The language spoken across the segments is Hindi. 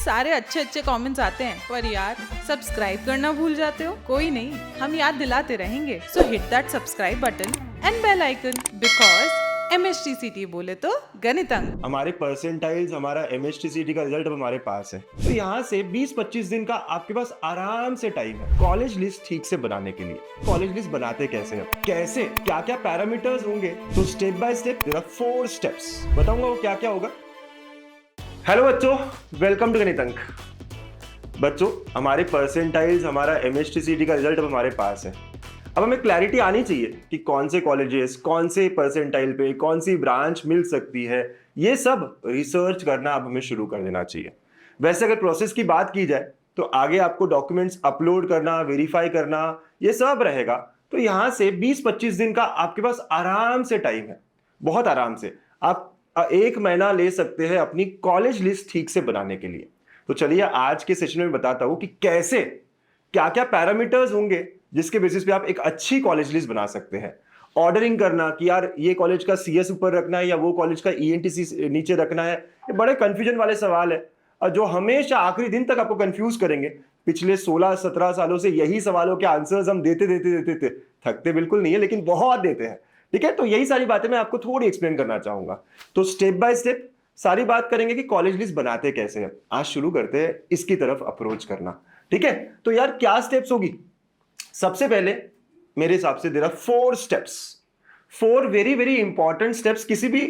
सारे अच्छे अच्छे कमेंट्स आते हैं, पर यार सब्सक्राइब करना भूल जाते हो। कोई नहीं, हम याद दिलाते रहेंगे। So hit that subscribe button and bell icon, because MHTCT बोले तो गणित अंक। हमारे परसेंटाइल्स, हमारा MHTCT का रिजल्ट अब हमारे पास है। तो यहाँ से 20-25 दिन का आपके पास आराम से टाइम है कॉलेज लिस्ट ठीक से बनाने के लिए। कॉलेज लिस्ट बनाते कैसे हैं, कैसे, क्या क्या पैरामीटर्स होंगे, तो step by step there are 4 steps बताऊंगा वो क्या क्या होगा। हेलो बच्चों, वेलकम टू गणित अंक। बच्चों, हमारे परसेंटाइल्स, हमारा MHTCT का रिजल्ट अब हमारे पास है। अब हमें क्लैरिटी आनी चाहिए कि कौन से कॉलेजेस, कौन से परसेंटाइल पे कौन सी ब्रांच मिल सकती है। ये सब रिसर्च करना अब हमें शुरू कर देना चाहिए। वैसे अगर प्रोसेस की बात की जाए तो आगे आपको डॉक्यूमेंट्स अपलोड करना, वेरीफाई करना, ये सब रहेगा। तो यहाँ से 20-25 दिन का आपके पास आराम से टाइम है, बहुत आराम से। आप 1 महीना ले सकते हैं अपनी कॉलेज लिस्ट ठीक से बनाने के लिए। तो चलिए आज के सेशन में बताता हूं कि कैसे, क्या क्या पैरामीटर्स होंगे जिसके बेसिस पे आप एक अच्छी कॉलेज लिस्ट बना सकते हैं। ऑर्डरिंग करना कि यार ये कॉलेज का CS ऊपर रखना है या वो कॉलेज का ENTC नीचे रखना है, ये बड़े कंफ्यूजन वाले सवाल है और जो हमेशा आखिरी दिन तक आपको कंफ्यूज करेंगे। पिछले 16-17 सालों से यही सवालों के आंसर्स हम देते देते थकते बिल्कुल नहीं है, लेकिन बहुत देते हैं। ठीक है, तो यही सारी बातें मैं आपको थोड़ी एक्सप्लेन करना चाहूंगा। तो स्टेप बाय स्टेप सारी बात करेंगे कि कॉलेज लिस्ट बनाते कैसे हैं। आज शुरू करते हैं इसकी तरफ अप्रोच करना। ठीक है, तो यार क्या स्टेप्स होगी। सबसे पहले मेरे हिसाब से there are 4 steps, 4 very very important steps किसी भी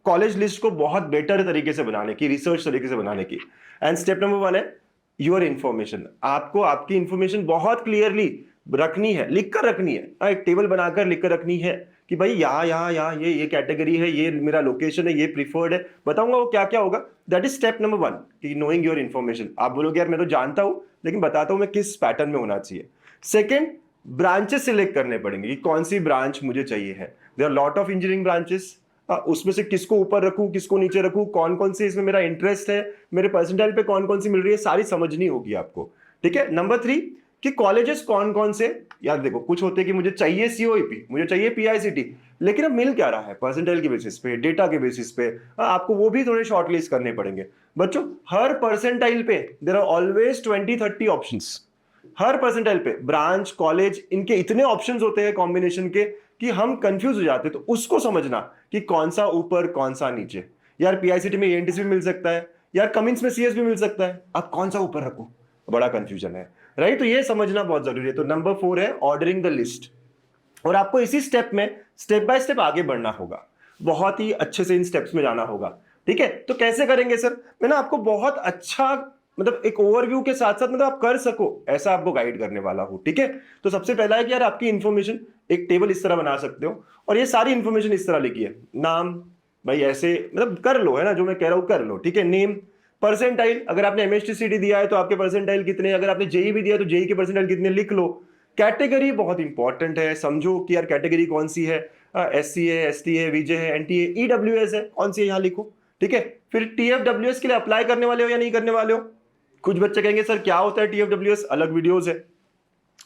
कॉलेज लिस्ट को बहुत बेटर तरीके से बनाने की, रिसर्च तरीके से बनाने की। एंड स्टेप नंबर 1 है योर इंफॉर्मेशन। आपको आपकी इंफॉर्मेशन बहुत क्लियरली रखनी है, लिखकर रखनी है। एक टेबल बनाकर लिखकर रखनी है कि भाई यहाँ ये कैटेगरी है, ये मेरा लोकेशन है, ये प्रीफर्ड है। बताऊंगा वो क्या क्या होगा। दैट इज स्टेप नंबर 1 कि नोइंग योर इंफॉर्मेशन। आप बोलोगे यार मैं तो जानता हूं, लेकिन बताता हूं मैं किस पैटर्न में होना चाहिए। सेकेंड, ब्रांचेस सिलेक्ट करने पड़ेंगे कि कौन सी ब्रांच मुझे चाहिए है। There are lot of engineering branches, उसमें से किसको ऊपर रखूं, किसको नीचे रखूं, कौन कौन सी इसमें मेरा इंटरेस्ट है, मेरे परसेंटाइल पे कौन कौन सी मिल रही है, सारी समझनी होगी आपको। ठीक है। नंबर 3 कि कॉलेजेस कौन कौन से। यार देखो, कुछ होते हैं कि मुझे चाहिए COEP, मुझे चाहिए PICT, लेकिन अब मिल क्या रहा है परसेंटाइल के बेसिस पे, डेटा के बेसिस पे। आपको वो भी थोड़े शॉर्टलिस्ट करने पड़ेंगे। बच्चों, हर परसेंटाइल पे देयर आर ऑलवेज 20-30 ऑप्शंस। हर परसेंटाइल पे ब्रांच, कॉलेज, इनके इतने ऑप्शंस होते हैं कॉम्बिनेशन के कि हम कंफ्यूज हो जाते हैं। तो उसको समझना कि कौन सा ऊपर कौन सा नीचे। यार PICT में ENTC भी मिल सकता है, यार कमिंस में CS भी मिल सकता है, अब कौन सा ऊपर रखूं, बड़ा कंफ्यूजन है, राइट। तो ये समझना बहुत जरूरी है। तो नंबर 4 है ऑर्डरिंग द लिस्ट। और आपको इसी स्टेप में स्टेप बाय स्टेप आगे बढ़ना होगा, बहुत ही अच्छे से इन स्टेप्स में जाना होगा। ठीक है, तो कैसे करेंगे सर। मैं ना आपको बहुत अच्छा, मतलब एक ओवरव्यू के साथ साथ, मतलब आप कर सको ऐसा आपको गाइड करने वाला हूं। ठीक है, तो सबसे पहला है कि यार आपकी इंफॉर्मेशन, एक टेबल इस तरह बना सकते हो और ये सारी इंफॉर्मेशन इस तरह लिखी है। नाम भाई ऐसे, मतलब कर लो, है ना, जो मैं कह रहा हूं कर लो। ठीक है। नेम, परसेंटाइल, अगर आपने MHTCT दिया है तो आपके परसेंटाइल कितने, अगर आपने JEE भी दिया तो JEE के परसेंटाइल कितने लिख लो। कैटेगरी बहुत इंपॉर्टेंट है, समझो कि यार कैटेगरी कौन सी है। SC है, ST है, VJ है, NTA, EWS है, कौन सी है यहाँ लिखो। ठीक है। फिर TFWS के लिए अप्लाई करने वाले हो या नहीं करने वाले हो। कुछ बच्चे कहेंगे सर क्या होता है TFWS, अलग वीडियोस है,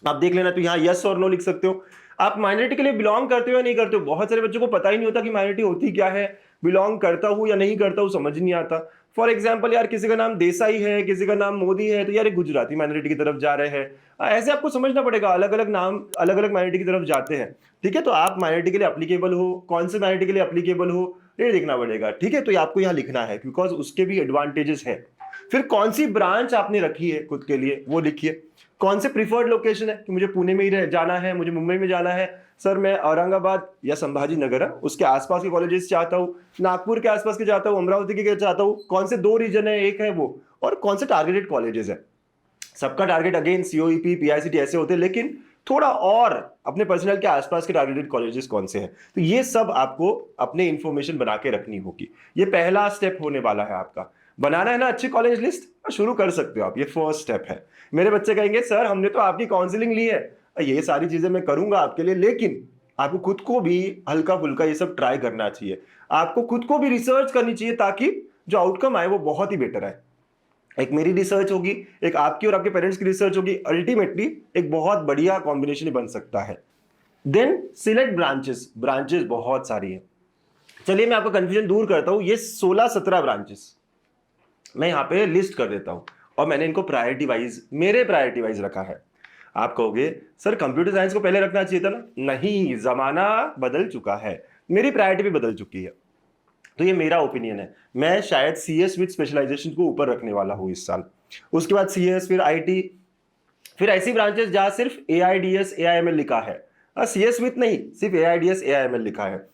आप देख लेना। तो यहाँ यस और नो लिख सकते हो। आप माइनॉरिटी के लिए बिलोंग करते हो या नहीं करते हो। बहुत सारे बच्चों को पता ही नहीं होता कि माइनॉरिटी होती क्या है, बिलोंग करता हूं या नहीं करता हूं, समझ नहीं आता। फॉर एग्जाम्पल, यार किसी का नाम देसाई है, किसी का नाम मोदी है, तो यार ये गुजराती माइनॉरिटी की तरफ जा रहे हैं। ऐसे आपको समझना पड़ेगा, अलग अलग नाम अलग अलग माइनॉरिटी की तरफ जाते हैं। ठीक है, तो आप माइनॉरिटी के लिए एप्लीकेबल हो, कौन से माइनॉरिटी के लिए एप्लीकेबल हो, ये देखना पड़ेगा। ठीक है, तो ये आपको यहाँ लिखना है, बिकॉज उसके भी एडवांटेजेस है। फिर कौन सी ब्रांच आपने रखी है खुद के लिए, वो लिखिए। कौन से प्रीफर्ड लोकेशन है कि मुझे पुणे में ही जाना है, मुझे मुंबई में जाना है, सर मैं औरंगाबाद या संभाजी नगर है उसके आसपास के कॉलेजेस चाहता हूँ, नागपुर के आसपास के चाहता हूँ, अमरावती के चाहता हूँ। कौन से 2 रीजन है, एक है वो, और कौन से टारगेटेड कॉलेजेस है। सबका टारगेट अगेन COEP, PICT ऐसे होते हैं, लेकिन थोड़ा और अपने पर्सनल के आसपास के टारगेटेड कॉलेजेस कौन से हैं। तो ये सब आपको अपने इंफॉर्मेशन बना के रखनी होगी। ये पहला स्टेप होने वाला है आपका। बनाना है ना अच्छी कॉलेज लिस्ट, शुरू कर सकते हो आप, ये फर्स्ट स्टेप है। मेरे बच्चे कहेंगे सर हमने तो आपकी काउंसलिंग ली है, ये सारी चीजें मैं करूंगा आपके लिए, लेकिन आपको खुद को भी हल्का फुल्का ये सब ट्राई करना चाहिए। आपको खुद को भी रिसर्च करनी चाहिए ताकि जो आउटकम आए वो बहुत ही बेटर आए। एक मेरी रिसर्च होगी, एक आपकी और आपके पेरेंट्स की रिसर्च होगी, अल्टीमेटली एक बहुत बढ़िया कॉम्बिनेशन बन सकता है। Then select branches. ब्रांचेस बहुत सारी है, चलिए मैं आपका कंफ्यूजन दूर करता हूं। ये 16-17 ब्रांचेस मैं यहाँ पे लिस्ट कर देता हूं और मैंने इनको प्रायोरिटी वाइज रखा है। आप कहोगे सर कंप्यूटर साइंस को पहले रखना चाहिए था ना। नहीं, जमाना बदल चुका है, मेरी प्रायोरिटी भी बदल चुकी है। तो ये मेरा ओपिनियन है। मैं शायद CS विद स्पेशलाइजेशन को ऊपर रखने वाला हूँ इस साल। उसके बाद CS, फिर IT, फिर ऐसी ब्रांचेस जहां सिर्फ AIDS AIML लिखा है। CS विद नहीं, सिर्फ AIDS AIML लिखा है।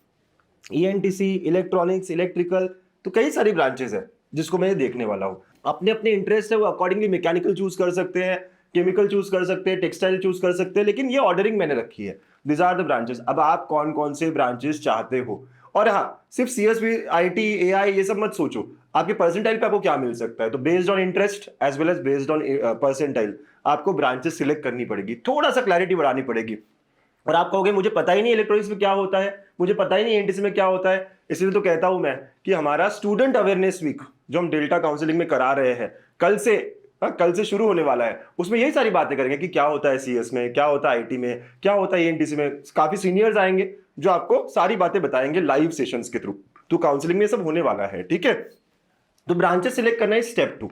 ENTC, इलेक्ट्रॉनिक्स, इलेक्ट्रिकल, तो कई सारी ब्रांचेस है जिसको मैं देखने वाला हूँ। अपने अपने इंटरेस्ट है वो अकॉर्डिंगली मैकेनिकल चूज कर सकते हैं, केमिकल चूज कर सकते हैं, टेक्सटाइल चूज कर सकते हैं, लेकिन ये ऑर्डरिंग मैंने रखी है। This are the branches. अब आप कौन कौन से ब्रांचेस चाहते हो। और हाँ, सिर्फ CSV, IT, AI ये सब मत सोचो, आपके परसेंटाइल पे आपको क्या मिल सकता है। तो based on interest as well as based on percentile आपको ब्रांचेस सिलेक्ट करनी पड़ेगी, थोड़ा सा क्लैरिटी बढ़ानी पड़ेगी। और आप कहोगे मुझे पता ही नहीं इलेक्ट्रॉनिक्स में क्या होता है, मुझे पता ही नहीं ENTC में क्या होता है। इसलिए तो कहता हूं मैं कि हमारा स्टूडेंट अवेयरनेस वीक जो हम डेल्टा काउंसलिंग में करा रहे हैं, कल से शुरू होने वाला है, उसमें यही सारी बातें करेंगे कि क्या होता है CS में, क्या होता है IT में, क्या होता है ENTC में। काफी सीनियर्स आएंगे जो आपको सारी बातें बताएंगे लाइव सेशंस के थ्रू। तो काउंसलिंग में सब होने वाला है, ठीक है। तो ब्रांचेस सिलेक्ट करना है स्टेप 2।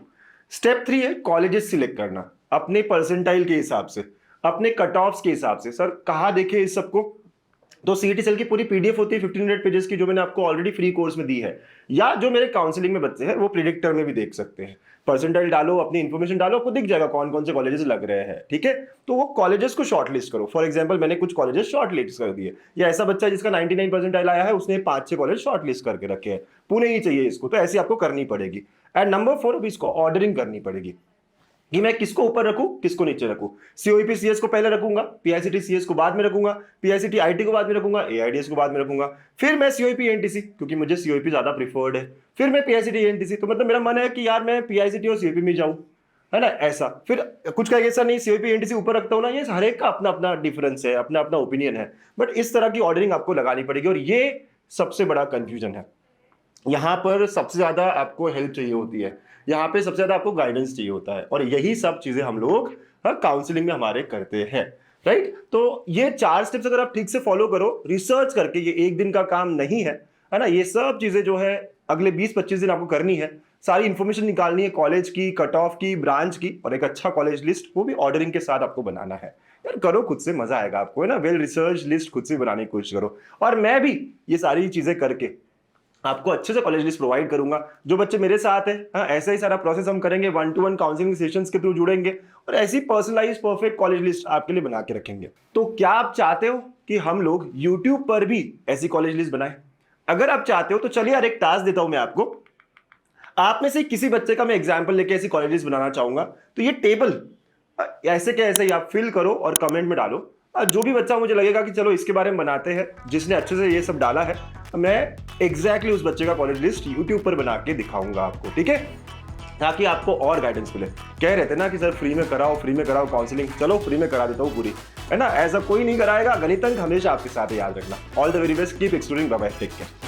स्टेप 3 है कॉलेजेस सिलेक्ट करना अपने परसेंटाइल के हिसाब से, अपने कट ऑफ्स के हिसाब से। सर कहाँ देखे इस सबको। तो CET सेल की पूरी PDF होती है 1500 पेजेस की, जो मैंने आपको ऑलरेडी फ्री कोर्स में दी है, या जो मेरे काउंसलिंग में बच्चे हैं वो प्रिडिक्टर में भी देख सकते हैं। परसेंटाइल डालो, अपनी इन्फॉर्मेशन डालो, आपको दिख जाएगा कौन कौन से कॉलेजेस लग रहे हैं, ठीक है। तो वो कॉलेजेस को शॉर्टलिस्ट करो। फॉर एग्जांपल मैंने कुछ कॉलेजेस शॉर्टलिस्ट कर दिए, या ऐसा बच्चा जिसका 99 परसेंटाइल आया है उसने 5-6 कॉलेज शॉर्टलिस्ट करके रखे हैं, पुणे ही चाहिए इसको, तो ऐसी आपको करनी पड़ेगी। एंड नंबर 4 अब इसको ऑर्डरिंग करनी पड़ेगी कि मैं किसको ऊपर रखूं, किसको नीचे रखूं। COEP CS को पहले रखूंगा, PICT CS को बाद में रखूंगा, PICT IT को बाद में रखूंगा, AIDS को बाद में रखूंगा, फिर मैं COEP ENTC, क्योंकि मुझे COEP ज्यादा प्रिफर्ड है, फिर मैं PICT ENTC। तो मतलब मेरा मन है कि यार मैं PICT और COEP में जाऊं, है ना, ऐसा। फिर कुछ का ऐसा नहीं COEP ENTC ऊपर रखता हूं ना, ये हर एक का अपना अपना डिफरेंस है, अपना अपना ओपिनियन है, बट इस तरह की ऑर्डरिंग आपको लगानी पड़ेगी। और ये सबसे बड़ा कंफ्यूजन है, यहाँ पर सबसे ज्यादा आपको हेल्प चाहिए होती है, यहाँ पे सबसे ज्यादा आपको गाइडेंस चाहिए होता है, और यही सब चीजें हम लोग काउंसलिंग में हमारे करते हैं, राइट। तो ये 4 स्टेप्स अगर आप ठीक से फॉलो करो रिसर्च करके, ये एक दिन का काम नहीं है ना। ये सब चीजें जो है अगले 20-25 दिन आपको करनी है, सारी इंफॉर्मेशन निकालनी है कॉलेज की, कट ऑफ की, ब्रांच की, और एक अच्छा कॉलेज लिस्ट वो भी ऑर्डरिंग के साथ आपको बनाना है। यार करो, खुद से मजा आएगा आपको, है ना। वेल रिसर्च लिस्ट खुद से बनाने की कोशिश करो, और मैं भी ये सारी चीजें करके आपको अच्छे से कॉलेज लिस्ट प्रोवाइड करूंगा। जो बच्चे मेरे साथ है, हाँ, ऐसा ही सारा प्रोसेस हम करेंगे, 1-to-1 काउंसलिंग सेशंस के थ्रू जुड़ेंगे, और ऐसी पर्सनलाइज परफेक्ट कॉलेज लिस्ट आपके लिए बना के रखेंगे। तो क्या आप चाहते हो कि हम लोग YouTube पर भी ऐसी कॉलेज लिस्ट बनाएं? अगर आप चाहते हो तो चलिए यार एक टास्क देता हूं मैं आपको। आप में से किसी बच्चे का मैं एग्जाम्पल लेके ऐसी कॉलेज लिस्ट बनाना चाहूंगा, तो ये टेबल ऐसे क्या ऐसे ही आप फिल करो और कमेंट में डालो। जो भी बच्चा मुझे लगेगा कि चलो इसके बारे में बनाते हैं, जिसने अच्छे से ये सब डाला है, मैं एग्जैक्टली उस बच्चे का कॉलेज लिस्ट YouTube पर बना के दिखाऊंगा आपको, ठीक है, ताकि आपको और गाइडेंस मिले। कह रहे थे ना कि सर फ्री में कराओ काउंसलिंग, चलो फ्री में करा देता हूँ पूरी, है ना। ऐसा कोई नहीं कराएगा, गणितंक हमेशा आपके साथ है, याद रखना। All the very best, keep exploring, bye bye, take care.